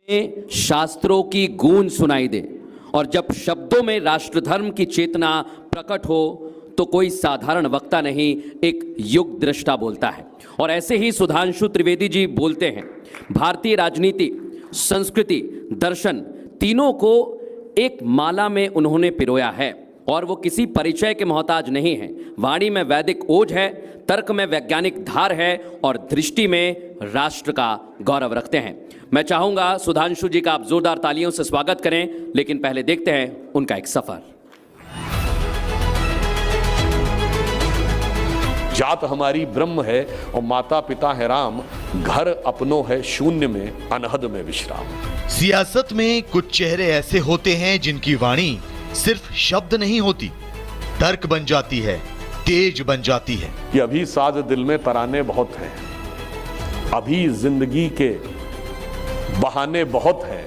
शास्त्रों की गूंज सुनाई दे और जब शब्दों में राष्ट्रधर्म की चेतना प्रकट हो तो कोई साधारण वक्ता नहीं, एक युग दृष्टा बोलता है। और ऐसे ही सुधांशु त्रिवेदी जी बोलते हैं। भारतीय राजनीति, संस्कृति, दर्शन तीनों को एक माला में उन्होंने पिरोया है और वो किसी परिचय के मोहताज नहीं है। वाणी में वैदिक ओज है, तर्क में वैज्ञानिक धार है और दृष्टि में राष्ट्र का गौरव रखते हैं। मैं चाहूंगा सुधांशु जी का आप जोरदार तालियों से स्वागत करें, लेकिन पहले देखते हैं उनका एक सफर। जात हमारी ब्रह्म है और माता पिता है राम, घर अपनों है शून्य में अनहद में विश्राम। सियासत में कुछ चेहरे ऐसे होते हैं जिनकी वाणी सिर्फ शब्द नहीं होती, तर्क बन जाती है, तेज बन जाती है। कि अभी साज दिल में तराने बहुत हैं, अभी जिंदगी के बहाने बहुत हैं,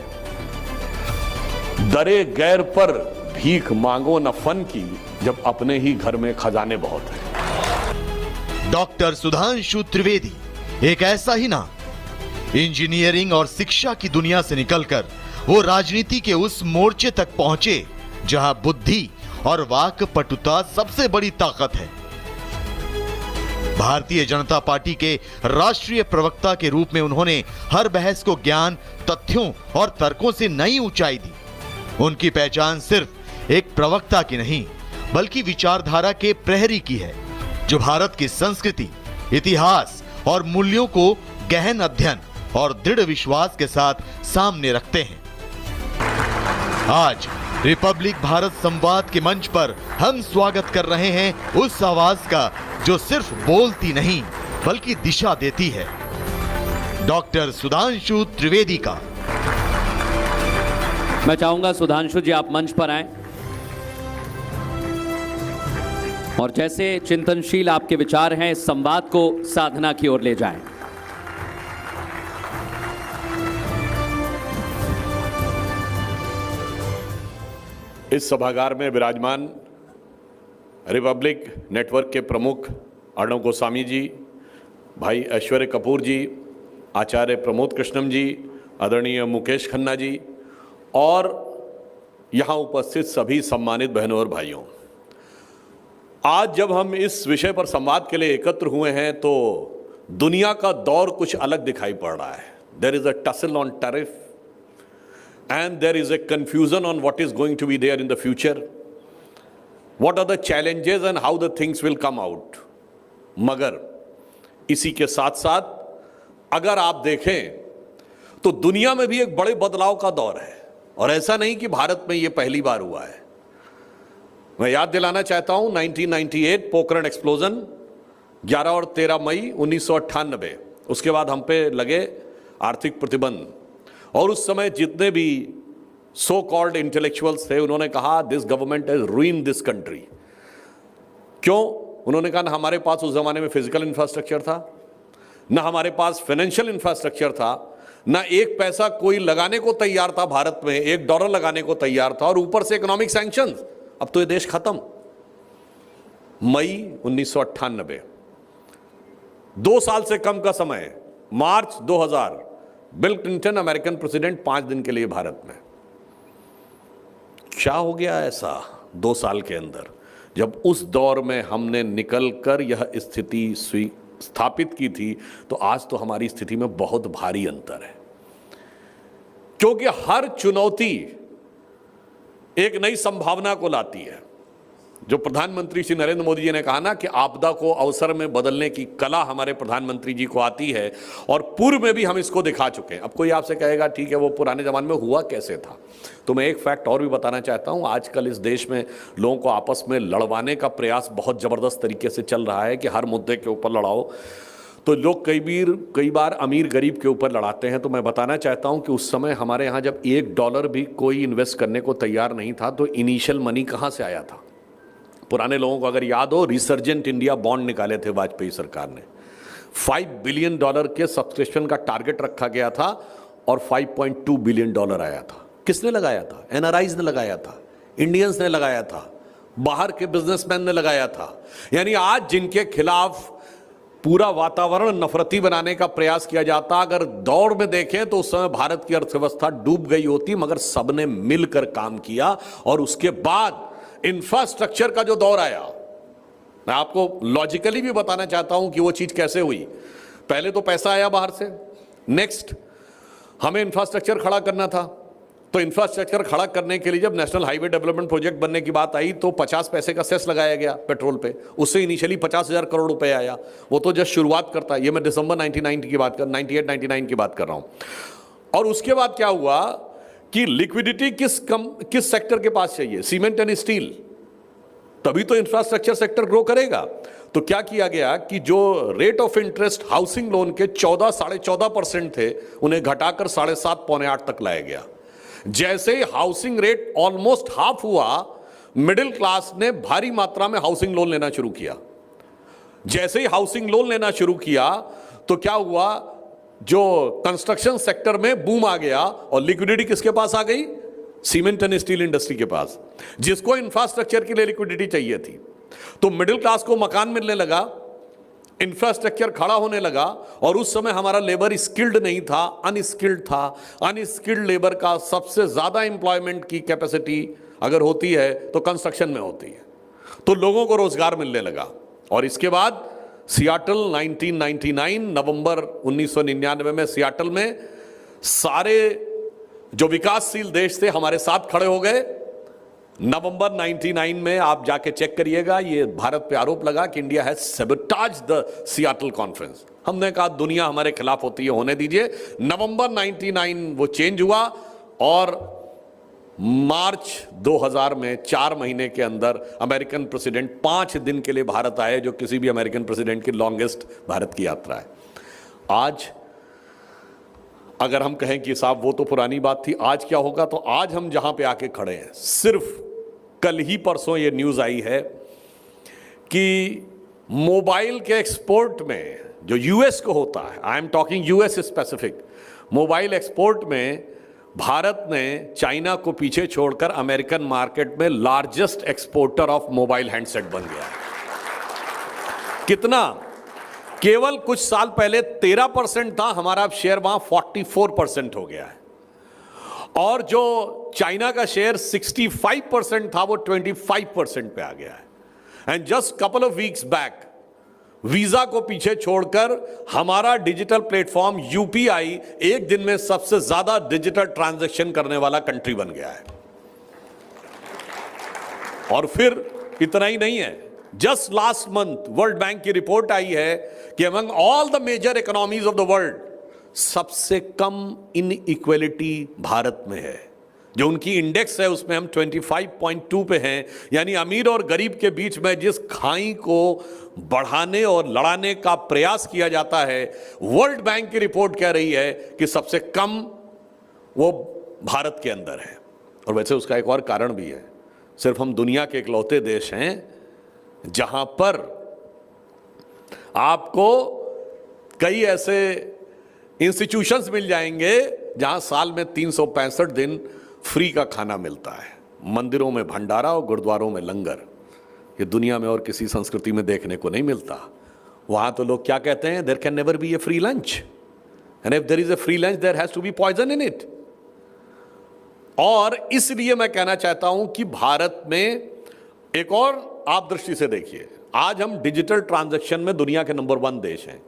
दरे गैर पर भीख मांगो न फन की, जब अपने ही घर में खजाने बहुत हैं। डॉक्टर सुधांशु त्रिवेदी एक ऐसा ही नाम। इंजीनियरिंग और शिक्षा की दुनिया से निकलकर वो राजनीति के उस मोर्चे तक पहुंचे जहां बुद्धि और वाक पटुता सबसे बड़ी ताकत है। भारतीय जनता पार्टी के राष्ट्रीय प्रवक्ता के रूप में उन्होंने हर बहस को ज्ञान, तथ्यों और तर्कों से नई ऊंचाई दी। उनकी पहचान सिर्फ एक प्रवक्ता की नहीं, बल्कि विचारधारा के प्रहरी की है, जो भारत की संस्कृति, इतिहास और मूल्यों को गहन अध्ययन और दृढ़ विश्वास के साथ सामने रखते हैं। आज रिपब्लिक भारत संवाद के मंच पर हम स्वागत कर रहे हैं उस आवाज का जो सिर्फ बोलती नहीं बल्कि दिशा देती है, डॉक्टर सुधांशु त्रिवेदी का। मैं चाहूंगा सुधांशु जी आप मंच पर आएं और जैसे चिंतनशील आपके विचार हैं, इस संवाद को साधना की ओर ले जाएं। इस सभागार में विराजमान रिपब्लिक नेटवर्क के प्रमुख अर्णव गोस्वामी जी, भाई ऐश्वर्य कपूर जी, आचार्य प्रमोद कृष्णम जी, आदरणीय मुकेश खन्ना जी और यहाँ उपस्थित सभी सम्मानित बहनों और भाइयों, आज जब हम इस विषय पर संवाद के लिए एकत्र हुए हैं तो दुनिया का दौर कुछ अलग दिखाई पड़ रहा है। There is a tussle on tariff and there is a confusion on what is going to be there in the future, what are the challenges and how the things will come out। मगर इसी के साथ साथ अगर आप देखें तो दुनिया में भी एक बड़े बदलाव का दौर है और ऐसा नहीं कि भारत में ये पहली बार हुआ है। मैं याद दिलाना चाहता हूं 1998 पोखरण एक्सप्लोजन, 11 और 13 मई 1998, उसके बाद हम पे लगे आर्थिक प्रतिबंध और उस समय जितने भी सो कॉल्ड इंटेलेक्चुअल्स थे उन्होंने कहा this government has ruined this country. क्यों? उन्होंने कहा ना हमारे पास उस जमाने में फिजिकल इंफ्रास्ट्रक्चर था, ना हमारे पास फाइनेंशियल इंफ्रास्ट्रक्चर था, ना एक पैसा कोई लगाने को तैयार था, भारत में $1 लगाने को तैयार था, और ऊपर से इकोनॉमिक सैंक्शंस। अब तो ये देश खत्म। मई 1998, 2 साल से कम का समय, मार्च 2000, बिल क्लिंटन अमेरिकन प्रेसिडेंट 5 दिन के लिए भारत में। क्या हो गया ऐसा 2 साल के अंदर? जब उस दौर में हमने निकलकर यह स्थिति स्थापित की थी तो आज तो हमारी स्थिति में बहुत भारी अंतर है, क्योंकि हर चुनौती एक नई संभावना को लाती है। जो प्रधानमंत्री श्री नरेंद्र मोदी जी ने कहा ना कि आपदा को अवसर में बदलने की कला हमारे प्रधानमंत्री जी को आती है, और पूर्व में भी हम इसको दिखा चुके हैं। अब कोई आपसे कहेगा ठीक है वो पुराने जमाने में हुआ कैसे था, तो मैं एक फैक्ट और भी बताना चाहता हूं। आजकल इस देश में लोगों को आपस में लड़वाने का प्रयास बहुत ज़बरदस्त तरीके से चल रहा है कि हर मुद्दे के ऊपर लड़ाओ, तो लोग कई बार अमीर गरीब के ऊपर लड़ाते हैं। तो मैं बताना चाहता हूं कि उस समय हमारे यहाँ जब $1 भी कोई इन्वेस्ट करने को तैयार नहीं था तो इनिशियल मनी कहाँ से आया था? पुराने लोगों को अगर याद हो, रिसर्जेंट इंडिया बॉन्ड निकाले थे वाजपेयी सरकार ने, $5 बिलियन के सब्सक्रिप्शन का टारगेट रखा गया था और $5.2 बिलियन आया था। किसने लगाया था? एनआरआईज ने लगाया था, इंडियंस ने लगाया था, बाहर के बिजनेसमैन ने लगाया था। यानी आज जिनके खिलाफ पूरा वातावरण नफरती बनाने का प्रयास किया जाता। अगर दौड़ में देखें तो उस समय भारत की अर्थव्यवस्था डूब गई होती, मगर सबने मिलकर काम किया और उसके बाद इंफ्रास्ट्रक्चर का जो दौर आया, मैं आपको लॉजिकली भी बताना चाहता हूं कि वो चीज कैसे हुई। पहले तो पैसा आया बाहर से, नेक्स्ट हमें इंफ्रास्ट्रक्चर खड़ा करना था, तो इंफ्रास्ट्रक्चर खड़ा करने के लिए जब नेशनल हाईवे डेवलपमेंट प्रोजेक्ट बनने की बात आई तो 50 पैसे का सेस लगाया गया पेट्रोल पे, उससे इनिशियली 50,000 करोड़ रुपए आया। वो तो जस्ट शुरुआत करता है, ये मैं दिसंबर 99 की बात कर 98-99 की बात कर रहा हूं। और उसके बाद क्या हुआ कि लिक्विडिटी किस सेक्टर के पास चाहिए, सीमेंट एंड स्टील, तभी तो इंफ्रास्ट्रक्चर सेक्टर ग्रो करेगा। तो क्या किया गया कि जो rate of interest housing loan के 14-14.5% थे, उन्हें घटाकर 7.5 पौने 8 तक लाया गया। जैसे ही हाउसिंग रेट ऑलमोस्ट हाफ हुआ, मिडिल क्लास ने भारी मात्रा में हाउसिंग लोन लेना शुरू किया। जैसे ही हाउसिंग लोन लेना शुरू किया तो क्या हुआ, जो कंस्ट्रक्शन सेक्टर में बूम आ गया और लिक्विडिटी किसके पास आ गई, सीमेंट एंड स्टील इंडस्ट्री के पास, जिसको इंफ्रास्ट्रक्चर के लिए लिक्विडिटी चाहिए थी। तो मिडिल क्लास को मकान मिलने लगा, इंफ्रास्ट्रक्चर खड़ा होने लगा, और उस समय हमारा लेबर स्किल्ड नहीं था, अनस्किल्ड था। अनस्किल्ड लेबर का सबसे ज्यादा एम्प्लॉयमेंट की कैपेसिटी अगर होती है तो कंस्ट्रक्शन में होती है, तो लोगों को रोजगार मिलने लगा। और इसके बाद सियाटल 1999 नवंबर 1999 में सियाटल में सारे जो विकासशील देश थे हमारे साथ खड़े हो गए। नवंबर 99 में आप जाके चेक करिएगा, ये भारत पे आरोप लगा कि India has sabotage the Seattle conference. हमने कहा दुनिया हमारे खिलाफ होती है, होने दीजिए। नवंबर 99 वो चेंज हुआ और मार्च 2000 में 4 महीने के अंदर अमेरिकन प्रेसिडेंट 5 दिन के लिए भारत आए, जो किसी भी अमेरिकन प्रेसिडेंट की लॉन्गेस्ट भारत की यात्रा है। आज अगर हम कहें कि साहब वो तो पुरानी बात थी, आज क्या होगा, तो आज हम जहां पे आके खड़े हैं, सिर्फ कल ही परसों ये न्यूज आई है कि मोबाइल के एक्सपोर्ट में जो यूएस को होता है, I am talking US specific, mobile export में भारत ने चाइना को पीछे छोड़कर अमेरिकन मार्केट में largest exporter of mobile handset बन गया है। कितना, केवल कुछ साल पहले 13% था हमारा, अब शेयर वहां 44% हो गया है। और जो चाइना का शेयर 65% था वो 25% पे आ गया है। And just couple of weeks back visa को पीछे छोड़कर हमारा डिजिटल प्लेटफॉर्म यूपीआई एक दिन में सबसे ज्यादा डिजिटल ट्रांजैक्शन करने वाला कंट्री बन गया है। और फिर इतना ही नहीं है, just last month World Bank की रिपोर्ट आई है कि among all the major economies of the world सबसे कम इनइक्वालिटी भारत में है। जो उनकी इंडेक्स है उसमें हम 25.2 पे हैं, यानी अमीर और गरीब के बीच में जिस खाई को बढ़ाने और लड़ाने का प्रयास किया जाता है, वर्ल्ड बैंक की रिपोर्ट कह रही है कि सबसे कम वो भारत के अंदर है। और वैसे उसका एक और कारण भी है, सिर्फ हम दुनिया के इकलौते देश हैं जहां पर आपको कई ऐसे इंस्टीट्यूशंस मिल जाएंगे जहां साल में 365 दिन फ्री का खाना मिलता है। मंदिरों में भंडारा और गुरुद्वारों में लंगर, ये दुनिया में और किसी संस्कृति में देखने को नहीं मिलता। वहां तो लोग क्या कहते हैं, there can never be a free lunch, and if there is a free lunch there has to be poison in it. और इसलिए मैं कहना चाहता हूं कि भारत में एक और आप दृष्टि से देखिए, आज हम डिजिटल ट्रांजैक्शन में दुनिया के नंबर 1 देश हैं।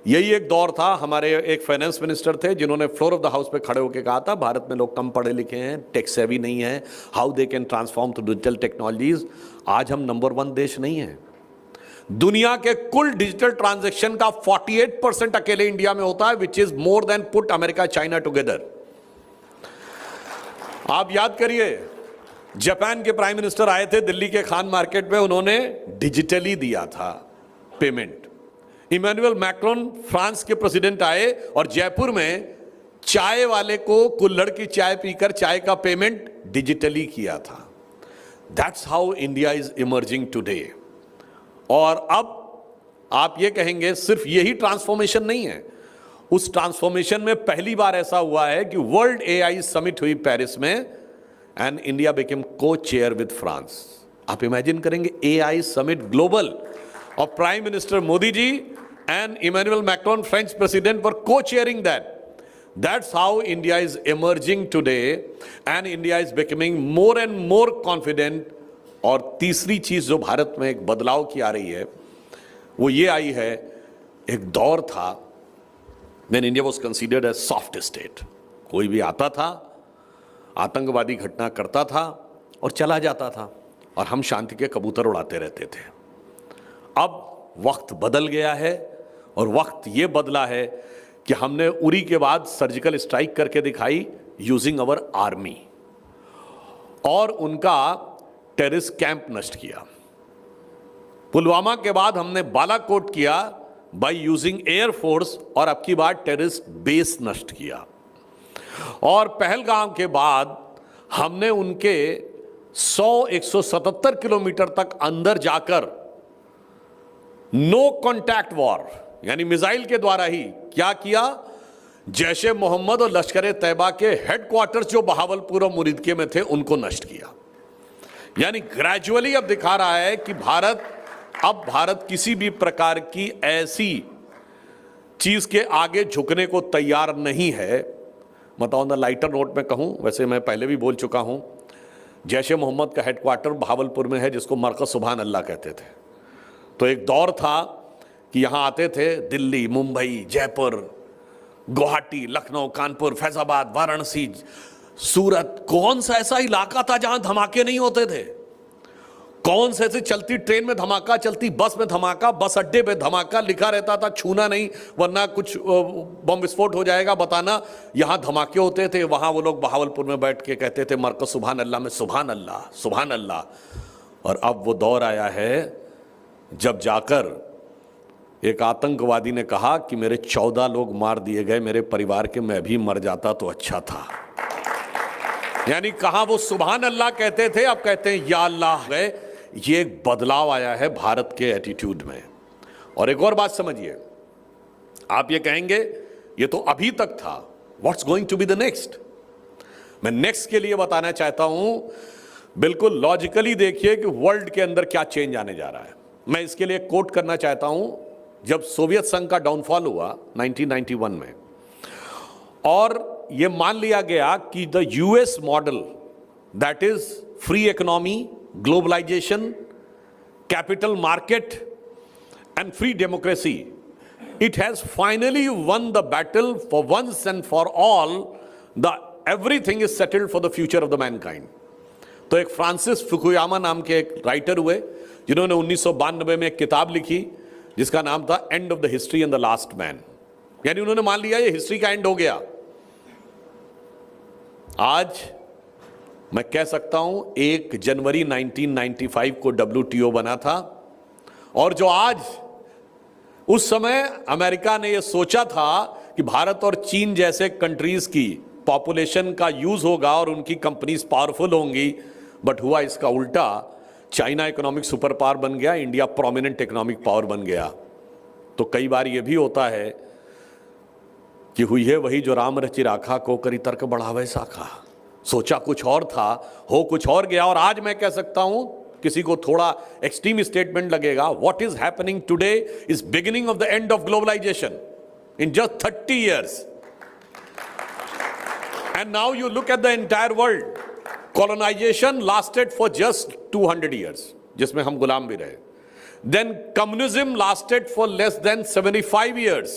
यही एक दौर था, हमारे एक फाइनेंस मिनिस्टर थे जिन्होंने फ्लोर ऑफ द हाउस पे खड़े होकर कहा था भारत में लोग कम पढ़े लिखे हैं, टेक सेवी नहीं है, how they can transform to digital technologies. आज हम नंबर 1 देश नहीं है। दुनिया के कुल डिजिटल ट्रांजैक्शन का 48% अकेले इंडिया में होता है, which is more than put America China together. आप याद करिए, जापान के प्राइम मिनिस्टर आए थे दिल्ली के खान मार्केट में, उन्होंने डिजिटली दिया था पेमेंट। इमैनुअल मैक्रोन फ्रांस के प्रेसिडेंट आए और जयपुर में चाय वाले को कुल्हड़ की चाय पीकर चाय का पेमेंट डिजिटली किया था। That's how India is emerging today. और अब आप ये कहेंगे सिर्फ यही ट्रांसफॉर्मेशन नहीं है, उस ट्रांसफॉर्मेशन में पहली बार ऐसा हुआ है कि वर्ल्ड एआई समिट हुई पेरिस में and India became co chair with France. आप इमेजिन करेंगे एआई समिट ग्लोबल और prime minister Modi ji and Emmanuel Macron, French president, were co-chairing that. That's how India is emerging today, and India is becoming more and more confident. और तीसरी चीज जो भारत में एक बदलाव की आ रही है वो ये आई है, एक दौर था when India was considered as soft state. कोई भी आता था, आतंकवादी घटना करता था और चला जाता था, और हम शांति के कबूतर उड़ाते रहते थे. अब वक्त बदल गया है, और वक्त ये बदला है कि हमने उरी के बाद सर्जिकल स्ट्राइक करके दिखाई यूजिंग अवर आर्मी, और उनका टेररिस्ट कैंप नष्ट किया. पुलवामा के बाद हमने बालाकोट किया बाय यूजिंग एयरफोर्स, और अब की बार टेररिस्ट बेस नष्ट किया. और पहलगाम के बाद हमने उनके 177 किलोमीटर तक अंदर जाकर नो कॉन्टैक्ट वॉर यानी मिसाइल के द्वारा ही क्या किया, जैश ए मोहम्मद और लश्कर तैयबा के हेडक्वार्टर्स जो बहावलपुर और मुरीदके में थे उनको नष्ट किया. यानी ग्रेजुअली अब दिखा रहा है कि भारत किसी भी प्रकार की ऐसी चीज के आगे झुकने को तैयार नहीं है. मतलब ऑन द लाइटर नोट में कहूं, वैसे मैं पहले भी बोल चुका हूं, जैश ए मोहम्मद का हेडक्वार्टर बहावलपुर में है, जिसको मरकज सुभान अल्लाह कहते थे. तो एक दौर था कि यहां आते थे दिल्ली, मुंबई, जयपुर, गुवाहाटी, लखनऊ, कानपुर, फैजाबाद, वाराणसी, सूरत. कौन सा ऐसा इलाका था जहां धमाके नहीं होते थे? कौन से ऐसे चलती ट्रेन में धमाका, चलती बस में धमाका, बस अड्डे पे धमाका, लिखा रहता था छूना नहीं वरना कुछ बम विस्फोट हो जाएगा, बताना. यहां धमाके होते थे, वहां वो लोग बहावलपुर में बैठ के कहते थे मरकज सुभान अल्लाह में सुभान अल्लाह सुभान अल्लाह. और अब वो दौर आया है जब जाकर एक आतंकवादी ने कहा कि मेरे 14 लोग मार दिए गए, मेरे परिवार के, मैं भी मर जाता तो अच्छा था. यानी कहां वो सुभान अल्लाह कहते थे, अब कहते हैं या अल्लाह है. ये एक बदलाव आया है भारत के एटीट्यूड में. और एक और बात समझिए, आप ये कहेंगे ये तो अभी तक था, what's going to be the next. मैं नेक्स्ट के लिए बताना चाहता हूं, बिल्कुल लॉजिकली देखिए कि वर्ल्ड के अंदर क्या चेंज आने जा रहा है. मैं इसके लिए कोट करना चाहता हूं. जब सोवियत संघ का डाउनफॉल हुआ 1991 में, और ये मान लिया गया कि the US model, that is free economy, globalisation, capital market and free democracy, it has finally won the battle for once and for all. The everything is settled for the future of the mankind. तो एक Francis Fukuyama नाम के एक writer हुए, जिन्होंने 1992 में एक किताब लिखी जिसका नाम था end of the history and the last man. यानी उन्होंने मान लिया ये हिस्ट्री का एंड हो गया. आज मैं कह सकता हूं 1 जनवरी 1995 को WTO बना था, और जो आज, उस समय अमेरिका ने यह सोचा था कि भारत और चीन जैसे कंट्रीज की पॉपुलेशन का यूज होगा और उनकी कंपनीज पावरफुल होंगी, बट हुआ इसका उल्टा. चाइना इकोनॉमिक सुपर पावर बन गया, इंडिया प्रोमिनेंट इकोनॉमिक पावर बन गया. तो कई बार यह भी होता है कि हुई है वही जो राम रचि राखा, को करी तर्क बढ़ावे शाखा. सोचा कुछ और था, हो कुछ और गया. और आज मैं कह सकता हूं, किसी को थोड़ा एक्सट्रीम स्टेटमेंट लगेगा, what is happening today is beginning of the end of globalisation in just 30 years. And now you look at the entire world. Colonisation lasted for just 200 years, जिसमें हम गुलाम भी रहे. Then communism lasted for less than 75 years.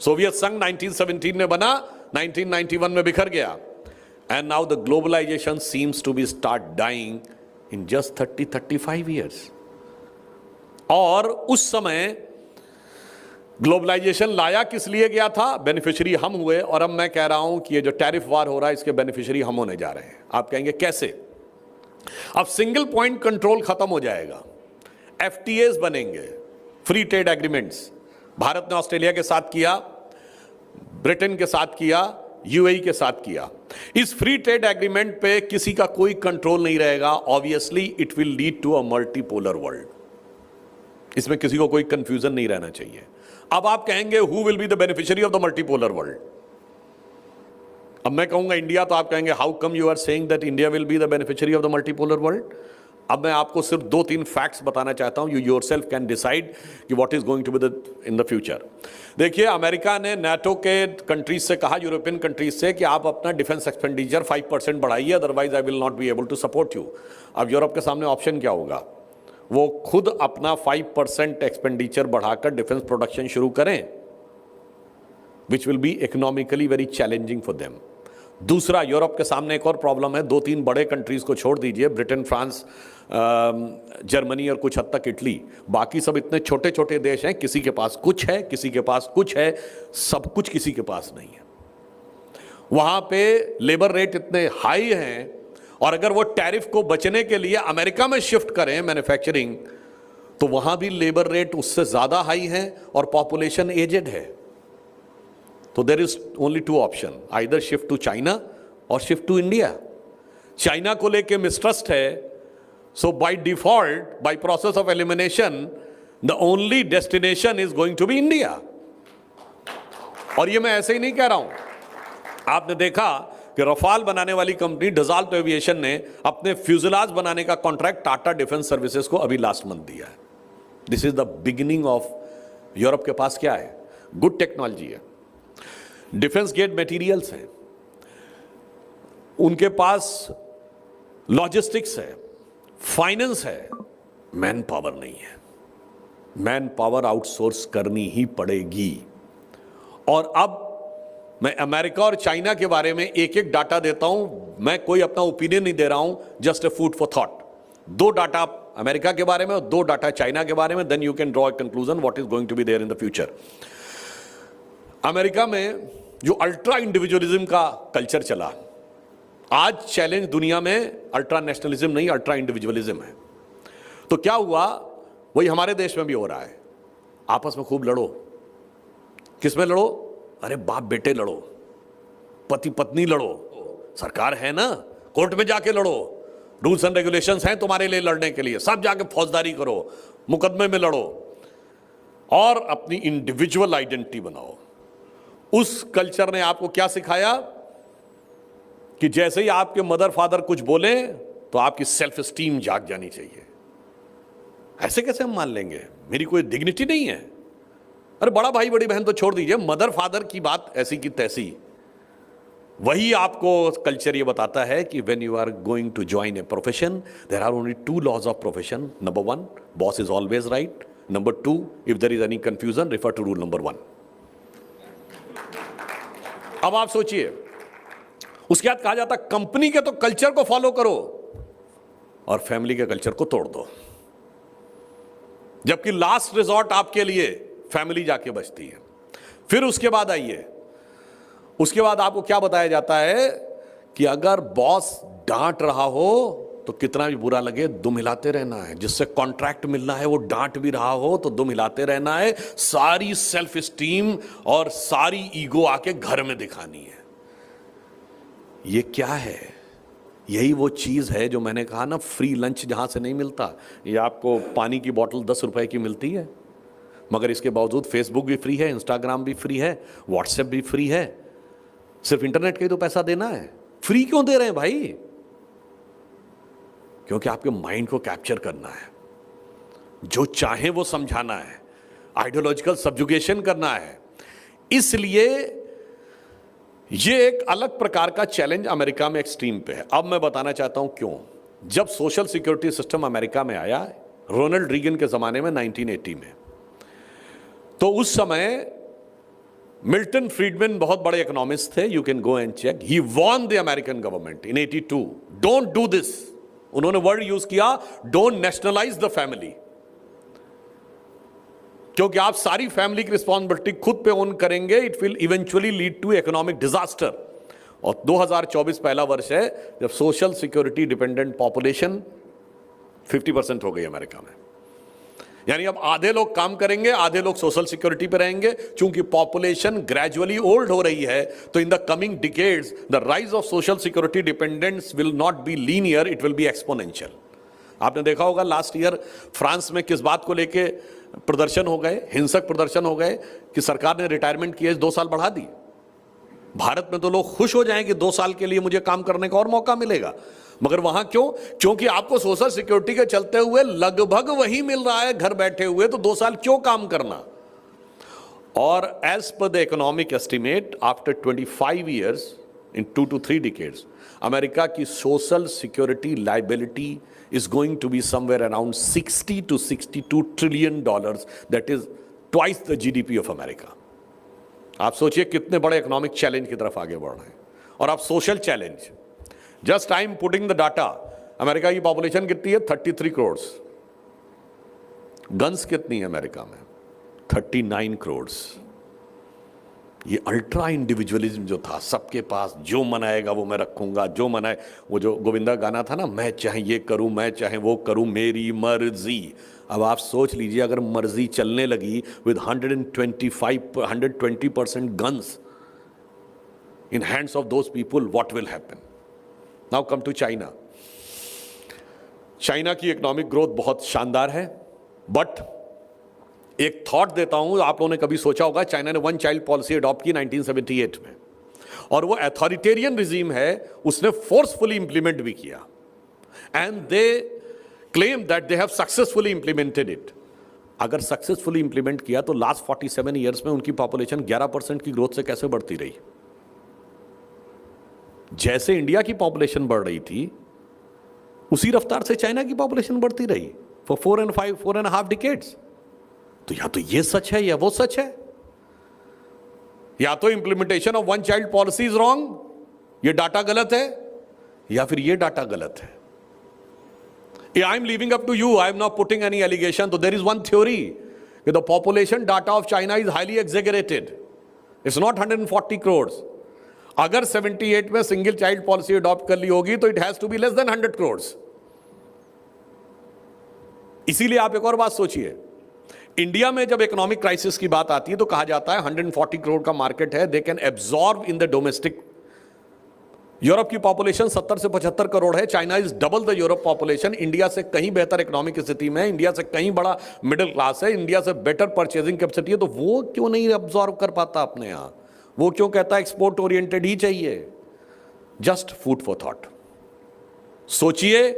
Soviet संघ 1917 में बना, 1991 में बिखर गया. And now the globalization seems to be start dying in just 30-35 years. और उस समय ग्लोबलाइजेशन लाया किस लिए गया था? बेनिफिशियरी हम हुए. और अब मैं कह रहा हूं कि ये जो टैरिफ वार हो रहा है इसके बेनिफिशियरी हम होने जा रहे हैं. आप कहेंगे कैसे? अब सिंगल पॉइंट कंट्रोल खत्म हो जाएगा, FTAs बनेंगे, फ्री ट्रेड एग्रीमेंट्स. भारत ने ऑस्ट्रेलिया के साथ किया, ब्रिटेन के साथ किया, UAE के साथ किया. इस फ्री ट्रेड एग्रीमेंट पे किसी का कोई कंट्रोल नहीं रहेगा. Obviously it will lead to a multipolar world. इसमें किसी को कोई कंफ्यूजन नहीं रहना चाहिए. अब आप कहेंगे who will be the beneficiary of the multipolar world? अब मैं कहूंगा इंडिया, तो आप कहेंगे how come you are saying that India will be the beneficiary of the multipolar world? अब मैं आपको सिर्फ 2-3 फैक्ट्स बताना चाहता हूं, यू योरसेल्फ कैन डिसाइड कि what is going to be in the future. देखिए, अमेरिका ने नाटो के कंट्रीज से कहा, यूरोपियन कंट्रीज से, कि आप अपना डिफेंस एक्सपेंडिचर 5% बढ़ाइए, otherwise I will not be able to support you. अब यूरोप के सामने ऑप्शन क्या होगा? वो खुद अपना 5% एक्सपेंडिचर बढ़ाकर डिफेंस प्रोडक्शन शुरू करें, which will be economically very challenging for them. दूसरा, यूरोप के सामने एक और प्रॉब्लम है, 2-3 बड़े कंट्रीज को छोड़ दीजिए, ब्रिटेन, फ्रांस, जर्मनी और कुछ हद तक इटली, बाकी सब इतने छोटे छोटे देश हैं, किसी के पास कुछ है, किसी के पास कुछ है, सब कुछ किसी के पास नहीं है। वहां पे लेबर रेट इतने हाई हैं, और अगर वो टैरिफ को बचने के लिए अमेरिका में शिफ्ट करें मैन्युफैक्चरिंग, तो वहां भी लेबर रेट उससे ज्यादा हाई है और पॉपुलेशन एजेड है। तो there is only 2 option, either shift to China और शिफ्ट टू इंडिया। चाइना को लेके मिसट्रस्ट है, so by default, by process of elimination, the only destination is going to be India. और ये मैं ऐसे ही नहीं कह रहा हूं, आपने देखा कि रफाल बनाने वाली कंपनी डसाल्ट एविएशन ने अपने फ्यूजलाज बनाने का कॉन्ट्रैक्ट टाटा डिफेंस सर्विसेज को अभी लास्ट मंथ दिया है। This is the beginning of, Europe के पास क्या है? गुड टेक्नोलॉजी है, डिफेंस ग्रेड मटेरियल्स हैं, उनके पास लॉजिस्टिक्स है, फाइनेंस है, मैन पावर नहीं है। मैन पावर आउटसोर्स करनी ही पड़ेगी। और अब मैं अमेरिका और चाइना के बारे में एक एक डाटा देता हूं, मैं कोई अपना ओपिनियन नहीं दे रहा हूं, just a food for thought. 2 data America के बारे में और 2 डाटा चाइना के बारे में, then you can draw a conclusion what is going to be there in the future. America में जो अल्ट्रा इंडिविजुअलिज्म का कल्चर चला, आज चैलेंज दुनिया में अल्ट्रा नेशनलिज्म नहीं, अल्ट्रा इंडिविजुअलिज्म है। तो क्या हुआ, वही हमारे देश में भी हो रहा है, आपस में खूब लड़ो। किस में लड़ो? अरे बाप बेटे लड़ो, पति पत्नी लड़ो, सरकार है ना, कोर्ट में जाके लड़ो, रूल्स एंड रेगुलेशंस हैं तुम्हारे लिए लड़ने के लिए, सब जाके फौजदारी करो, मुकदमे में लड़ो और अपनी इंडिविजुअल आइडेंटिटी बनाओ। उस कल्चर ने आपको क्या सिखाया कि जैसे ही आपके मदर फादर कुछ बोले तो आपकी सेल्फ एस्टीम जाग जानी चाहिए। ऐसे कैसे हम मान लेंगे, मेरी कोई डिग्निटी नहीं है? अरे बड़ा भाई बड़ी बहन तो छोड़ दीजिए, मदर फादर की बात ऐसी की तैसी। वही आपको कल्चर ये बताता है कि when you are going to join a profession, there are only 2 laws of profession. Number 1, boss is always right. Number 2, if there is any confusion, refer to rule number 1। अब आप सोचिए, उसके बाद कहा जाता कंपनी के तो कल्चर को फॉलो करो और फैमिली के कल्चर को तोड़ दो, जबकि लास्ट रिजॉर्ट आपके लिए फैमिली जाके बचती है। फिर उसके बाद आइए, उसके बाद आपको क्या बताया जाता है कि अगर बॉस डांट रहा हो तो कितना भी बुरा लगे दुम हिलाते रहना है, जिससे कॉन्ट्रैक्ट मिलना है वो डांट भी रहा हो तो दुम हिलाते रहना है, सारी सेल्फ एस्टीम और सारी ईगो आके घर में दिखानी है। ये क्या है? यही वो चीज है जो मैंने कहा ना, फ्री लंच जहां से नहीं मिलता। ये आपको पानी की बोतल 10 रुपए की मिलती है, मगर इसके बावजूद फेसबुक भी फ्री है, इंस्टाग्राम भी फ्री है, व्हाट्सएप भी फ्री है, सिर्फ इंटरनेट का ही तो पैसा देना है। फ्री क्यों दे रहे हैं भाई? क्योंकि आपके माइंड को कैप्चर करना है, जो चाहे वो समझाना है, आइडियोलॉजिकल सब्जुगेशन करना है। इसलिए ये एक अलग प्रकार का चैलेंज अमेरिका में एक्सट्रीम पे है। अब मैं बताना चाहता हूं क्यों। जब सोशल सिक्योरिटी सिस्टम अमेरिका में आया रोनाल्ड रीगन के जमाने में 1980 में, तो उस समय मिल्टन फ्रीडमैन बहुत बड़े इकोनॉमिस्ट थे, you can go and check. He warned the American government in 82, don't do this. उन्होंने वर्ड यूज किया, डोंट नेशनलाइज द फैमिली, क्योंकि आप सारी फैमिली की रिस्पॉन्सिबिलिटी खुद पे ओन करेंगे, it will eventually lead to economic disaster. और 2024 पहला वर्ष है जब सोशल सिक्योरिटी डिपेंडेंट पॉपुलेशन 50% हो गई अमेरिका में। यानी अब आधे लोग काम करेंगे, आधे लोग सोशल सिक्योरिटी पे रहेंगे। चूंकि पॉपुलेशन ग्रेजुअली ओल्ड हो रही है, तो in the coming decades the rise of social security dependence will not be linear, it will be exponential. आपने देखा होगा लास्ट ईयर फ्रांस में किस बात को लेके प्रदर्शन हो गए, हिंसक प्रदर्शन हो गए कि सरकार ने रिटायरमेंट की एज 2 साल बढ़ा दी। भारत में तो लोग खुश हो जाएं कि 2 साल के लिए मुझे काम करने का और मौका मिलेगा, मगर वहां क्यों? क्योंकि आपको सोशल सिक्योरिटी के चलते हुए लगभग वही मिल रहा है घर बैठे हुए, तो 2 साल क्यों काम करना? और as per the economic estimate after 25 years in 2 to 3 decades, America की social security liability is going to be somewhere around $60 to $62 trillion. That is twice the GDP of America. आप सोचिए कितने बड़े इकोनॉमिक चैलेंज की तरफ आगे बढ़ रहे हैं। और आप social challenge, just I am putting the data, America की पॉपुलेशन कितनी है? 33 करोड़। गन्स कितनी है अमेरिका में? 39 करोड़। ये अल्ट्रा इंडिविजुअलिज्म जो था, सबके पास जो मनाएगा वो मैं रखूंगा, जो मनाए, वो जो गोविंदा गाना था ना, मैं चाहे ये करूं, मैं चाहे वो करूं, मेरी मर्जी। अब आप सोच लीजिए, अगर मर्जी चलने लगी with 120% guns in hands of those people, what will happen? Now come to China. China की इकोनॉमिक ग्रोथ बहुत शानदार है, बट एक थॉट देता हूं, आप लोगों ने कभी सोचा होगा, चाइना ने 1 चाइल्ड पॉलिसी अडॉप्ट की 1978 में, और वो अथॉरिटेरियन रिजीम है, उसने फोर्सफुली इंप्लीमेंट भी किया, and they claim that they have successfully implemented it. अगर सक्सेसफुली इंप्लीमेंट किया तो लास्ट 47 ईयर्स में उनकी पॉपुलेशन 11% की ग्रोथ से कैसे बढ़ती रही? जैसे इंडिया की पॉपुलेशन बढ़ रही थी, उसी रफ्तार से चाइना की पॉपुलेशन बढ़ती रही फॉर 4.5 डिकेड्स। तो या तो ये सच है या वो सच है, या तो implementation of 1 child policy is wrong, ये डाटा गलत है, या फिर ये डाटा गलत है। I am leaving up to you, I am not putting any allegation. तो देयर इज वन थ्योरी कि the population data of China is highly एग्जेगरेटेड, it's not 140 crore. अगर 78 में सिंगल चाइल्ड पॉलिसी अडॉप्ट कर ली होगी तो it has to be less than 100 crore. इसीलिए आप एक और बात सोचिए, इंडिया में जब इकोनॉमिक क्राइसिस की बात आती है तो कहा जाता है 140 करोड़ का मार्केट है, they can absorb in the domestic. Europe की पॉपुलेशन 70 से 75 करोड़ है, China is double the Europe population, India से कहीं बेहतर इकोनॉमिक स्थिति में है, इंडिया से कहीं बड़ा मिडिल क्लास है, इंडिया से बेटर परचेजिंग कैपेसिटी है, तो वो क्यों नहीं एब्जॉर्ब कर पाता अपने यहां? वो क्यों कहता है एक्सपोर्ट ओरिएंटेड ही चाहिए? Just food for thought. सोचिए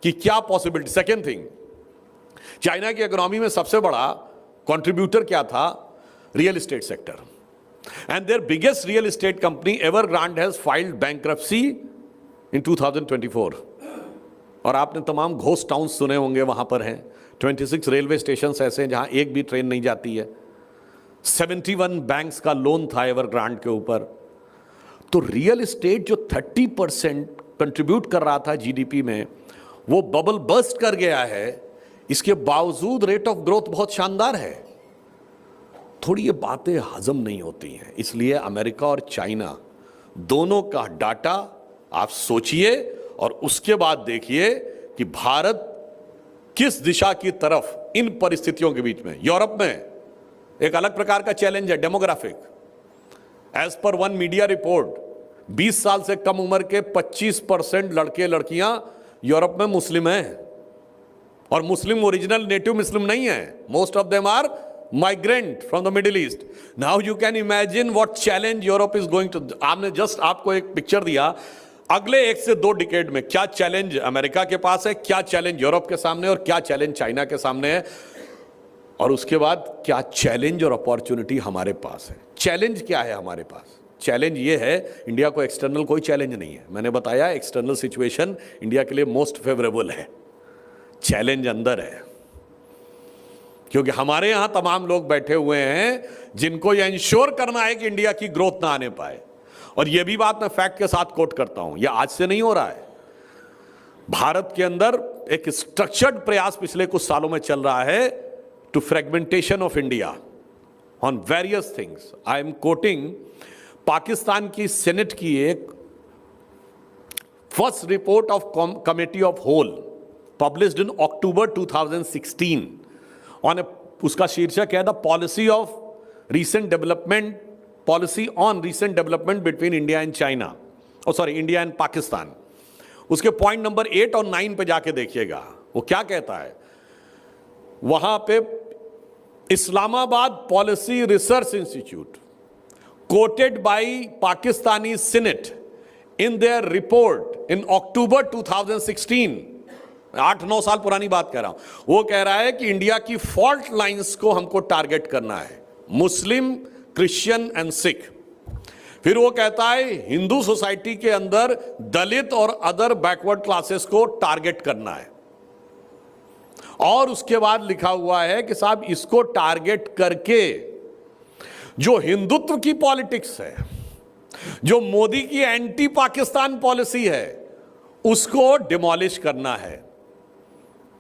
कि क्या पॉसिबिलिटी। सेकेंड थिंग, चाइना की इकोनॉमी में सबसे बड़ा कंट्रीब्यूटर क्या था? Real estate sector, and their biggest real estate company Evergrande has filed bankruptcy in 2024। और आपने तमाम घोस्ट टाउन्स सुने होंगे, वहां पर हैं 26 रेलवे स्टेशन ऐसे हैं जहां एक भी ट्रेन नहीं जाती है। 71 बैंक्स का लोन था एवरग्रांड के ऊपर। तो रियल एस्टेट जो 30% कंट्रीब्यूट कर रहा था जीडीपी में, वो बबल बर्स्ट कर गया है। इसके बावजूद रेट ऑफ ग्रोथ बहुत शानदार है। थोड़ी ये बातें हजम नहीं होती हैं, इसलिए अमेरिका और चाइना दोनों का डाटा आप सोचिए और उसके बाद देखिए कि भारत किस दिशा की तरफ इन परिस्थितियों के बीच में। यूरोप में एक अलग प्रकार का चैलेंज है, demographic. As per one media report, 20 साल से कम उम्र के 25% लड़के लड़कियां यूरोप में मुस्लिम हैं, और मुस्लिम ओरिजिनल नेटिव मुस्लिम नहीं है। Most of them are migrant from the Middle East. Now you can imagine what challenge Europe is going to. आपने जस्ट आपको एक पिक्चर दिया, अगले 1 से 2 डिकेड में क्या चैलेंज अमेरिका के पास है, क्या चैलेंज यूरोप के सामने और क्या चैलेंज चाइना के सामने है, और उसके बाद क्या चैलेंज और अपॉर्चुनिटी हमारे पास है। चैलेंज क्या है हमारे पास? चैलेंज ये है, इंडिया को एक्सटर्नल कोई चैलेंज नहीं है। मैंने बताया एक्सटर्नल सिचुएशन इंडिया के लिए मोस्ट फेवरेबल है। चैलेंज अंदर है, क्योंकि हमारे यहां तमाम लोग बैठे हुए हैं जिनको यह इंश्योर करना है कि इंडिया की ग्रोथ ना आने पाए। और यह भी बात मैं फैक्ट के साथ कोट करता हूं, यह आज से नहीं हो रहा है। भारत के अंदर एक स्ट्रक्चर्ड प्रयास पिछले कुछ सालों में चल रहा है to fragmentation of India on various things. I am quoting Pakistan की सेनेट की एक first report of committee of whole published in October 2016 on उसका शीर्षक है the policy of recent development, policy on recent development between India and China, India and Pakistan. उसके point number 8 और 9 पे जाके देखिएगा वो क्या कहता है। वहां पे Islamabad policy research institute quoted by Pakistani Senate in their report in October 2016, 8-9 साल पुरानी बात कह रहा हूं, वो कह रहा है कि इंडिया की फॉल्ट लाइंस को हमको टारगेट करना है, मुस्लिम, क्रिश्चियन एंड सिख। फिर वो कहता है हिंदू सोसाइटी के अंदर दलित और अदर बैकवर्ड क्लासेस को टारगेट करना है। और उसके बाद लिखा हुआ है कि साहब इसको टारगेट करके जो हिंदुत्व की पॉलिटिक्स है, जो मोदी की एंटी पाकिस्तान पॉलिसी है, उसको डिमोलिश करना है।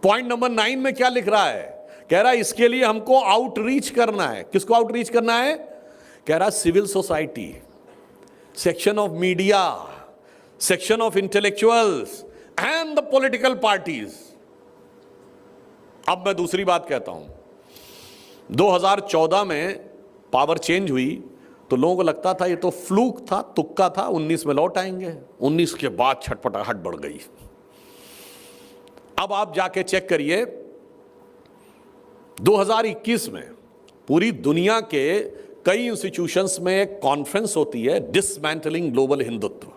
पॉइंट नंबर 9 में क्या लिख रहा है? कह रहा है इसके लिए हमको आउटरीच करना है। किसको आउटरीच करना है? कह रहा civil society, section of media, section of intellectuals and the political parties. अब मैं दूसरी बात कहता हूं, 2014 में पावर चेंज हुई तो लोगों को लगता था ये तो फ्लूक था, तुक्का था, 19 में लौट आएंगे। 19 के बाद छटपटाहट बढ़ गई। अब आप जाके चेक करिए, 2021 में पूरी दुनिया के कई इंस्टीट्यूशंस में एक कॉन्फ्रेंस होती है, डिसमैंटलिंग ग्लोबल हिंदुत्व।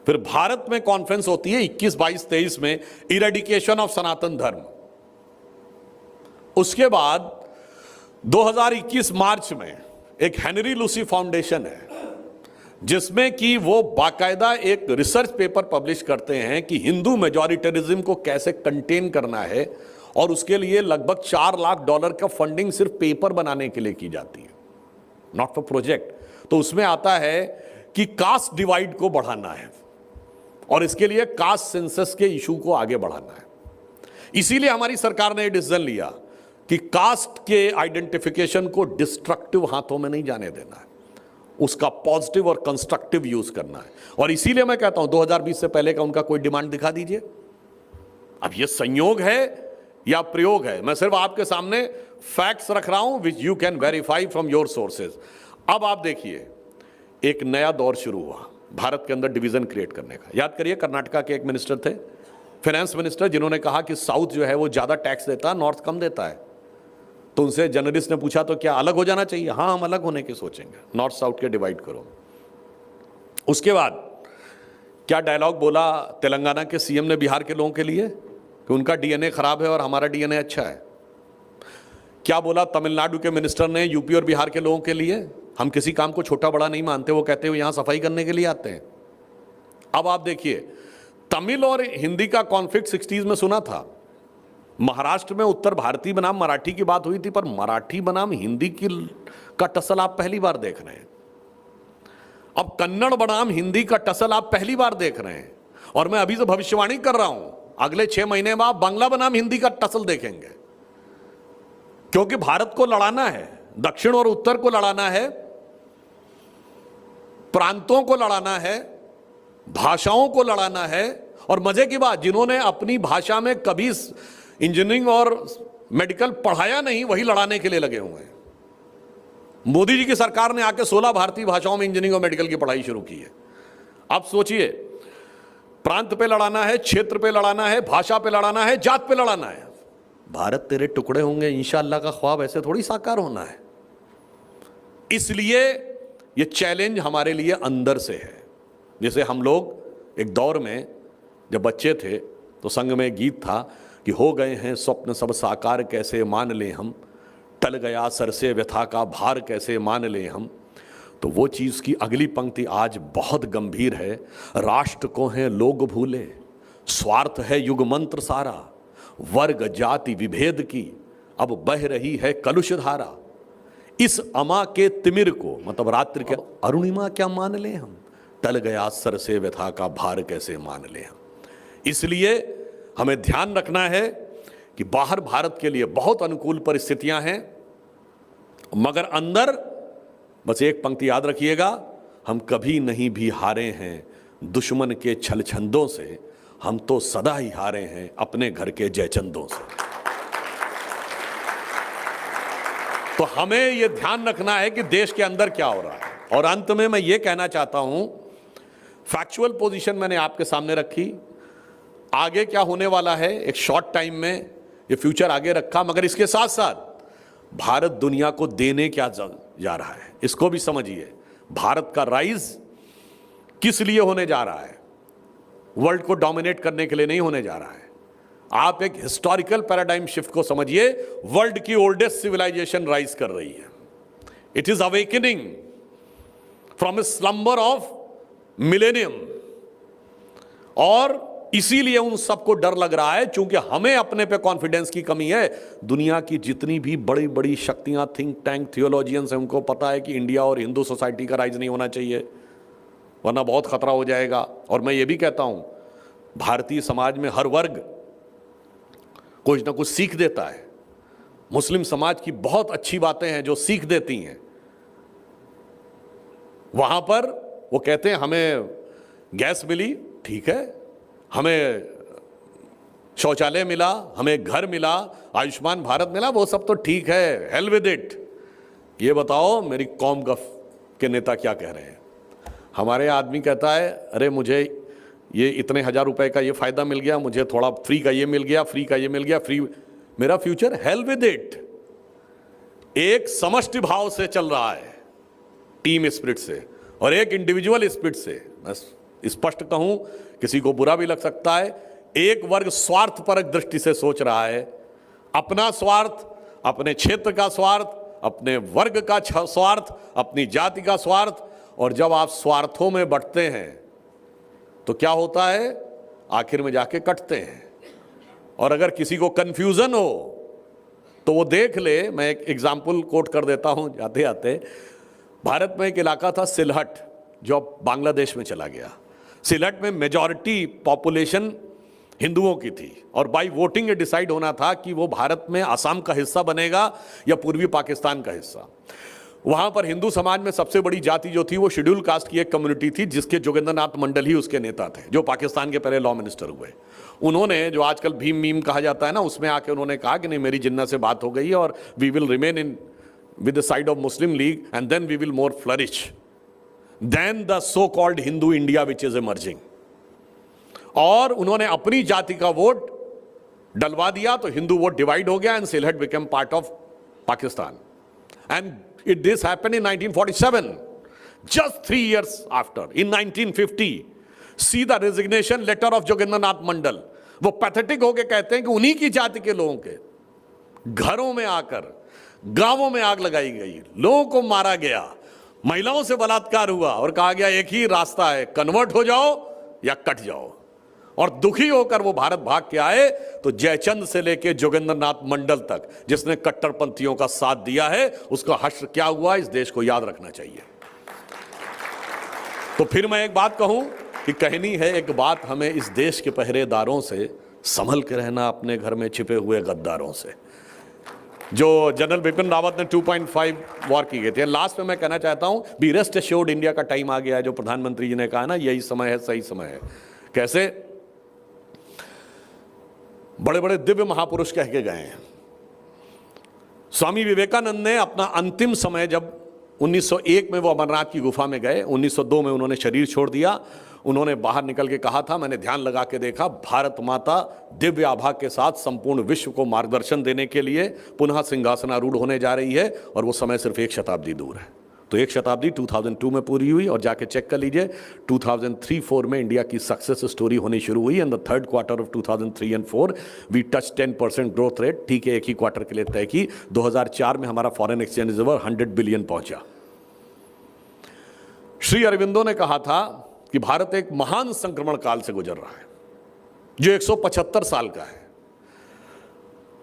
फिर भारत में कॉन्फ्रेंस होती है 21, 22, 23 में, इरेडिकेशन ऑफ सनातन धर्म। उसके बाद 2021 मार्च में एक हेनरी लूसी फाउंडेशन है, जिसमें कि वो बाकायदा एक रिसर्च पेपर पब्लिश करते हैं कि हिंदू मेजॉरिटरिज्म को कैसे कंटेन करना है, और उसके लिए लगभग $4 लाख का फंडिंग सिर्फ पेपर बनाने के लिए की जाती है, नॉट फॉर प्रोजेक्ट। तो उसमें आता है कि कास्ट डिवाइड को बढ़ाना है और इसके लिए कास्ट सेंसस के इशू को आगे बढ़ाना है। इसीलिए हमारी सरकार ने डिसीजन लिया कि कास्ट के आइडेंटिफिकेशन को डिस्ट्रक्टिव हाथों में नहीं जाने देना है, उसका पॉजिटिव और कंस्ट्रक्टिव यूज करना है। और इसीलिए मैं कहता हूं 2020 से पहले का उनका कोई डिमांड दिखा दीजिए। अब यह संयोग है या प्रयोग है, मैं सिर्फ आपके सामने फैक्ट्स रख रहा हूं which you can verify from your sources. अब आप देखिए, एक नया दौर शुरू हुआ भारत के अंदर डिवीजन क्रिएट करने का। याद करिए, कर्नाटका के एक मिनिस्टर थे, फाइनेंस मिनिस्टर, जिन्होंने कहा कि साउथ जो है वो ज्यादा टैक्स देता है, नॉर्थ कम देता है। तो उनसे जर्नलिस्ट ने पूछा तो क्या अलग हो जाना चाहिए? हाँ, हम अलग होने की सोचेंगे, नॉर्थ साउथ के डिवाइड करो। उसके बाद क्या डायलॉग बोला तेलंगाना के सीएम ने बिहार के लोगों के लिए कि उनका डीएनए खराब है और हमारा डीएनए अच्छा है? क्या बोला तमिलनाडु के मिनिस्टर ने यूपी और बिहार के लोगों के लिए? हम किसी काम को छोटा बड़ा नहीं मानते, वो कहते हुए यहां सफाई करने के लिए आते हैं। अब आप देखिए, तमिल और हिंदी का कॉन्फ्लिक्ट 60s में सुना था। महाराष्ट्र में उत्तर भारतीय बनाम मराठी की बात हुई थी, पर मराठी बनाम हिंदी का टसल आप पहली बार देख रहे हैं। अब कन्नड़ बनाम हिंदी का टसल आप पहली बार देख रहे हैं। और मैं अभी से भविष्यवाणी कर रहा हूं, अगले 6 महीने में आप बांग्ला बनाम हिंदी का टसल देखेंगे, क्योंकि भारत को लड़ाना है, दक्षिण और उत्तर को लड़ाना है, प्रांतों को लड़ाना है, भाषाओं को लड़ाना है। और मजे की बात, जिन्होंने अपनी भाषा में कभी इंजीनियरिंग और मेडिकल पढ़ाया नहीं, वही लड़ाने के लिए लगे हुए हैं। मोदी जी की सरकार ने आके 16 भारतीय भाषाओं में इंजीनियरिंग और मेडिकल की पढ़ाई शुरू की है। अब सोचिए, प्रांत पे लड़ाना है, क्षेत्र पे लड़ाना है, भाषा पे लड़ाना है, जात पे लड़ाना है। भारत तेरे टुकड़े होंगे इंशाअल्लाह का ख्वाब ऐसे थोड़ी साकार होना है। इसलिए ये चैलेंज हमारे लिए अंदर से है। जैसे हम लोग एक दौर में जब बच्चे थे तो संग में गीत था कि हो गए हैं स्वप्न सब साकार, कैसे मान ले हम, टल गया सर से व्यथा का भार, कैसे मान ले हम। तो वो चीज़ की अगली पंक्ति आज बहुत गंभीर है। राष्ट्र को हैं लोग भूले, स्वार्थ है युग मंत्र सारा, वर्ग जाति विभेद की अब बह रही है कलुष धारा। इस अमा के तिमिर को, मतलब रात्रि के अरुणिमा क्या मान ले हम, टल गया सर से व्यथा का भार कैसे मान ले हम। इसलिए हमें ध्यान रखना है कि बाहर भारत के लिए बहुत अनुकूल परिस्थितियां हैं, मगर अंदर बस एक पंक्ति याद रखिएगा, हम कभी नहीं भी हारे हैं दुश्मन के छल छंदों से, हम तो सदा ही हारे हैं अपने घर के जयचंदों से। तो हमें यह ध्यान रखना है कि देश के अंदर क्या हो रहा है। और अंत में मैं ये कहना चाहता हूं, फैक्चुअल पोजीशन मैंने आपके सामने रखी, आगे क्या होने वाला है एक शॉर्ट टाइम में, ये फ्यूचर आगे रखा, मगर इसके साथ साथ भारत दुनिया को देने क्या जा रहा है। इसको भी समझिए, भारत का राइज किस लिए होने जा रहा है? वर्ल्ड को डोमिनेट करने के लिए नहीं होने जा रहा है। आप एक हिस्टोरिकल पैराडाइम शिफ्ट को समझिए। वर्ल्ड की ओल्डेस्ट सिविलाइजेशन राइज कर रही है। It is awakening from A slumber of millennium, और इसीलिए उन सबको डर लग रहा है, क्योंकि हमें अपने पे कॉन्फिडेंस की कमी है। दुनिया की जितनी भी बड़ी बड़ी शक्तियां, थिंक टैंक, थियोलॉजियंस हैं, उनको पता है कि इंडिया और हिंदू सोसाइटी का राइज नहीं होना चाहिए, वरना बहुत खतरा हो जाएगा। और मैं ये भी कहता हूं, भारतीय समाज में हर वर्ग कुछ ना कुछ सीख देता है। मुस्लिम समाज की बहुत अच्छी बातें हैं जो सीख देती हैं। वहां पर वो कहते हैं हमें गैस मिली, ठीक है, हमें शौचालय मिला, हमें घर मिला, आयुष्मान भारत मिला, वो सब तो ठीक है, हेल विद इट। ये बताओ मेरी कौम के नेता क्या कह रहे हैं? हमारे आदमी कहता है अरे मुझे ये इतने हजार रुपए का ये फायदा मिल गया, मुझे थोड़ा फ्री का ये मिल गया, फ्री का ये मिल गया, फ्री मेरा फ्यूचर, हेल विद इट। एक समष्टि भाव से चल रहा है, टीम स्पिरिट से, और एक इंडिविजुअल स्पिरिट से। बस स्पष्ट कहूं, किसी को बुरा भी लग सकता है, एक वर्ग स्वार्थपरक दृष्टि से सोच रहा है, अपना स्वार्थ, अपने क्षेत्र का स्वार्थ, अपने वर्ग का स्वार्थ, अपनी जाति का स्वार्थ। और जब आप स्वार्थों में बंटते हैं तो क्या होता है? आखिर में जाके कटते हैं। और अगर किसी को कंफ्यूजन हो तो वो देख ले, मैं एक एग्जाम्पल कोट कर देता हूं जाते जाते। भारत में एक इलाका था सिलहट, जो अब बांग्लादेश में चला गया। सिलहट में मेजॉरिटी पॉपुलेशन हिंदुओं की थी, और बाई वोटिंग ये डिसाइड होना था कि वो भारत में आसाम का हिस्सा बनेगा या पूर्वी पाकिस्तान का हिस्सा। वहां पर हिंदू समाज में सबसे बड़ी जाति जो थी वो शेड्यूल कास्ट की एक कम्युनिटी थी, जिसके जोगेंद्रनाथ मंडल ही उसके नेता थे, जो पाकिस्तान के पहले लॉ मिनिस्टर हुए। उन्होंने, जो आजकल भीम मीम कहा जाता है ना, उसमें आके उन्होंने कहा कि नहीं, मेरी जिन्ना से बात हो गई है और we will remain in with the side of Muslim League and then we will more flourish than the so called Hindu India which is emerging. और उन्होंने अपनी जाति का वोट डलवा दिया तो हिंदू वोट डिवाइड हो गया and Sylhet became part of Pakistan. And this happened in 1947, just 3 years after, in 1950. See the resignation letter of Jogendranath Mandal. वो पैथेटिक होके कहते हैं कि उन्हीं की जाति के लोगों के घरों में आकर गांवों में आग लगाई गई, लोगों को मारा गया, महिलाओं से बलात्कार हुआ, और कहा गया एक ही रास्ता है, कन्वर्ट हो जाओ या कट जाओ। और दुखी होकर वो भारत भाग के आए। तो जयचंद से लेके जोगेंद्रनाथ मंडल तक जिसने कट्टरपंथियों का साथ दिया है, उसका हश्र क्या हुआ, इस देश को याद रखना चाहिए। तो फिर मैं एक बात कहूं कि कहनी है एक बात हमें इस देश के पहरेदारों से, संभल के रहना अपने घर में छिपे हुए गद्दारों से, जो जनरल बिपिन रावत ने 2.5 वॉर की गई थी। लास्ट में मैं कहना चाहता हूं, बी रेस्ट एश्योर्ड, इंडिया का टाइम आ गया है। जो प्रधानमंत्री जी ने कहा ना, यही समय है, सही समय है। कैसे? बड़े बड़े दिव्य महापुरुष कह के गए हैं। स्वामी विवेकानंद ने अपना अंतिम समय, जब 1901 में वो अमरनाथ की गुफा में गए, 1902 में उन्होंने शरीर छोड़ दिया, उन्होंने बाहर निकल के कहा था, मैंने ध्यान लगा के देखा, भारत माता दिव्य आभा के साथ संपूर्ण विश्व को मार्गदर्शन देने के लिए पुनः सिंहासनारूढ़ होने जा रही है, और वो समय सिर्फ 1 शताब्दी दूर है। तो 1 शताब्दी 2002 में पूरी हुई, और जाके चेक कर लीजिए 2003-4 में इंडिया की सक्सेस स्टोरी होनी शुरू हुई। And the third quarter of 2003 and 4 we touch 10% growth rate. ठीक है, एक ही क्वार्टर के लिए तय की। 2004 में हमारा फॉरेन एक्सचेंज रिजर्व 100 बिलियन पहुंचा। श्री अरविंदो ने कहा था कि भारत एक महान संक्रमण काल से गुजर रहा है, जो 175 साल का है,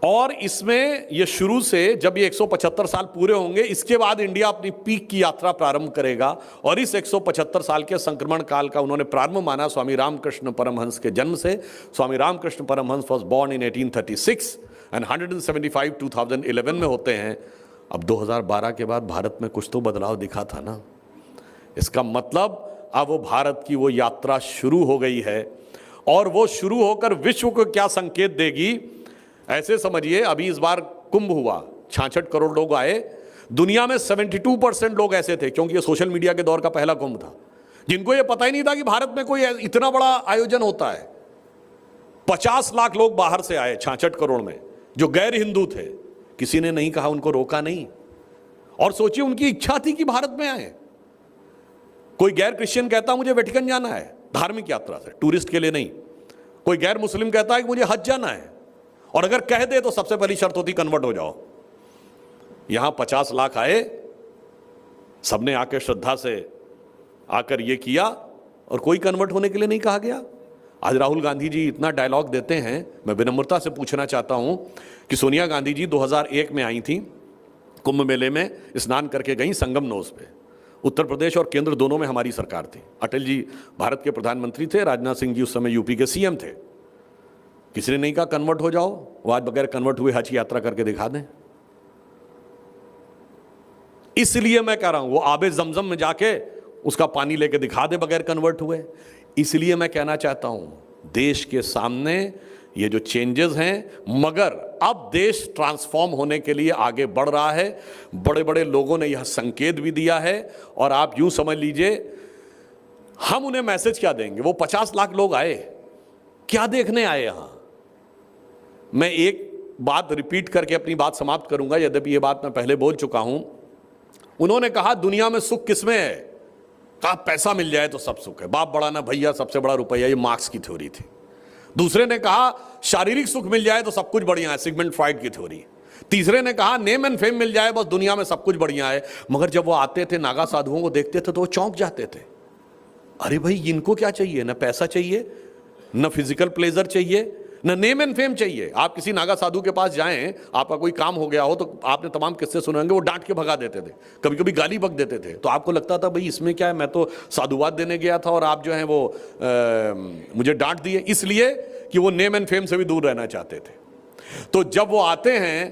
और इसमें ये शुरू से, जब ये 175 साल पूरे होंगे, इसके बाद इंडिया अपनी पीक की यात्रा प्रारंभ करेगा। और इस 175 साल के संक्रमण काल का उन्होंने प्रारंभ माना स्वामी रामकृष्ण परमहंस के जन्म से। Swami Ramakrishna Paramhansa was born in 1836 and 175 2011 में होते हैं। अब 2012 के बाद भारत में कुछ तो बदलाव दिखा था ना। इसका मतलब अब वो भारत की वो यात्रा शुरू हो गई है, और वो शुरू होकर विश्व को क्या संकेत देगी, ऐसे समझिए। अभी इस बार कुंभ हुआ, 66 करोड़ लोग आए। दुनिया में 72% लोग ऐसे थे, क्योंकि ये सोशल मीडिया के दौर का पहला कुंभ था, जिनको ये पता ही नहीं था कि भारत में कोई इतना बड़ा आयोजन होता है। 50 लाख लोग बाहर से आए 66 करोड़ में, जो गैर हिंदू थे। किसी ने नहीं कहा, उनको रोका नहीं। और सोचिए उनकी इच्छा थी कि भारत में आए। कोई गैर क्रिश्चियन कहता मुझे वेटिकन जाना है धार्मिक यात्रा से, टूरिस्ट के लिए नहीं। कोई गैर मुस्लिम कहता है कि मुझे हज जाना है, और अगर कह दे तो सबसे पहली शर्त होती कन्वर्ट हो जाओ। यहां 50 लाख आए, सबने आकर श्रद्धा से आकर ये किया, और कोई कन्वर्ट होने के लिए नहीं कहा गया। आज राहुल गांधी जी इतना डायलॉग देते हैं, मैं विनम्रता से पूछना चाहता हूं कि सोनिया गांधी जी 2001 में आई थी, कुंभ मेले में स्नान करके गई संगम नोस पे। उत्तर प्रदेश और केंद्र दोनों में हमारी सरकार थी। अटल जी भारत के प्रधानमंत्री थे, राजनाथ सिंह जी उस समय यूपी के सीएम थे। किसी ने नहीं कहा कन्वर्ट हो जाओ, वो आज बगैर कन्वर्ट हुए हज की यात्रा करके दिखा दें। इसलिए मैं कह रहा हूं वो आबे जमजम में जाके उसका पानी लेके दिखा दे बगैर कन्वर्ट हुए। इसलिए मैं कहना चाहता हूं देश के सामने ये जो चेंजेस हैं, मगर अब देश ट्रांसफॉर्म होने के लिए आगे बढ़ रहा है। बड़े बड़े लोगों ने यह संकेत भी दिया है, और आप यूं समझ लीजिए हम उन्हें मैसेज क्या देंगे। वो 50 लाख लोग आए, क्या देखने आए यहां। मैं एक बात रिपीट करके अपनी बात समाप्त करूंगा, यद्यपि ये बात मैं पहले बोल चुका हूं। उन्होंने कहा दुनिया में सुख किसमें है, कहा पैसा मिल जाए तो सब सुख है, बाप बड़ा ना भैया सबसे बड़ा रुपया, ये मार्क्स की थ्योरी थी। दूसरे ने कहा शारीरिक सुख मिल जाए तो सब कुछ बढ़िया है, सिगमंड फ्रॉइड की थ्योरी। तीसरे ने कहा नेम एंड फेम मिल जाए बस दुनिया में सब कुछ बढ़िया है। मगर जब वो आते थे नागा साधुओं को देखते थे तो वो चौंक जाते थे, अरे भाई इनको क्या चाहिए, ना पैसा चाहिए, न फिजिकल प्लेजर चाहिए, न नेम एंड फेम चाहिए। आप किसी नागा साधु के पास जाएं, आपका कोई काम हो गया हो तो आपने तमाम किस्से सुने होंगे, वो डांट के भगा देते थे, कभी कभी गाली बक देते थे। तो आपको लगता था भाई इसमें क्या है, मैं तो साधुवाद देने गया था और आप जो है वो मुझे डांट दिए। इसलिए कि वो नेम एंड फेम से भी दूर रहना चाहते थे। तो जब वो आते हैं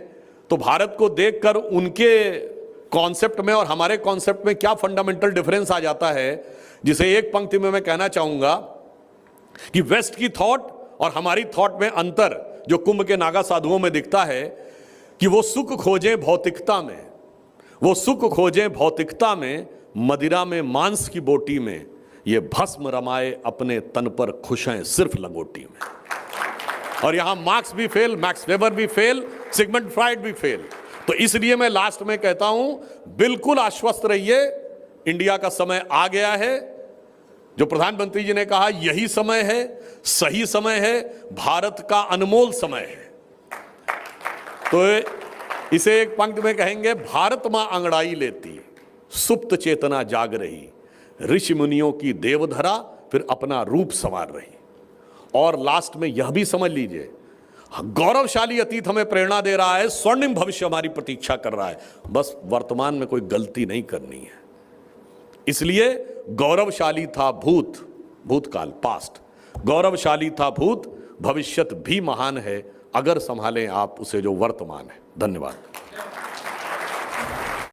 तो भारत को देखकर उनके कॉन्सेप्ट में और हमारे कॉन्सेप्ट में क्या फंडामेंटल डिफरेंस आ जाता है, जिसे एक पंक्ति में मैं कहना चाहूंगा कि वेस्ट की थॉट और हमारी थॉट में अंतर जो कुंभ के नागा साधुओं में दिखता है कि वो सुख खोजें भौतिकता में, वो सुख खोजें भौतिकता में, मदिरा में मांस की बोटी में, ये भस्म रमाए अपने तन पर खुश हैं सिर्फ लंगोटी में। और यहां मार्क्स भी फेल, मैक्स वेबर भी फेल, सिगमंड फ्रॉइड भी फेल। तो इसलिए मैं लास्ट में कहता हूं बिल्कुल आश्वस्त रहिए, इंडिया का समय आ गया है। जो प्रधानमंत्री जी ने कहा यही समय है, सही समय है, भारत का अनमोल समय है। तो इसे एक पंक्ति में कहेंगे, भारत मां अंगड़ाई लेती, सुप्त चेतना जाग रही, ऋषि मुनियों की देवधरा फिर अपना रूप संवार रही। और लास्ट में यह भी समझ लीजिए, गौरवशाली अतीत हमें प्रेरणा दे रहा है, स्वर्णिम भविष्य हमारी प्रतीक्षा कर रहा है, बस वर्तमान में कोई गलती नहीं करनी है। इसलिए गौरवशाली था भूत, भूतकाल पास्ट, गौरवशाली था भूत, भविष्यत भी महान है अगर संभालें आप उसे जो वर्तमान है। धन्यवाद।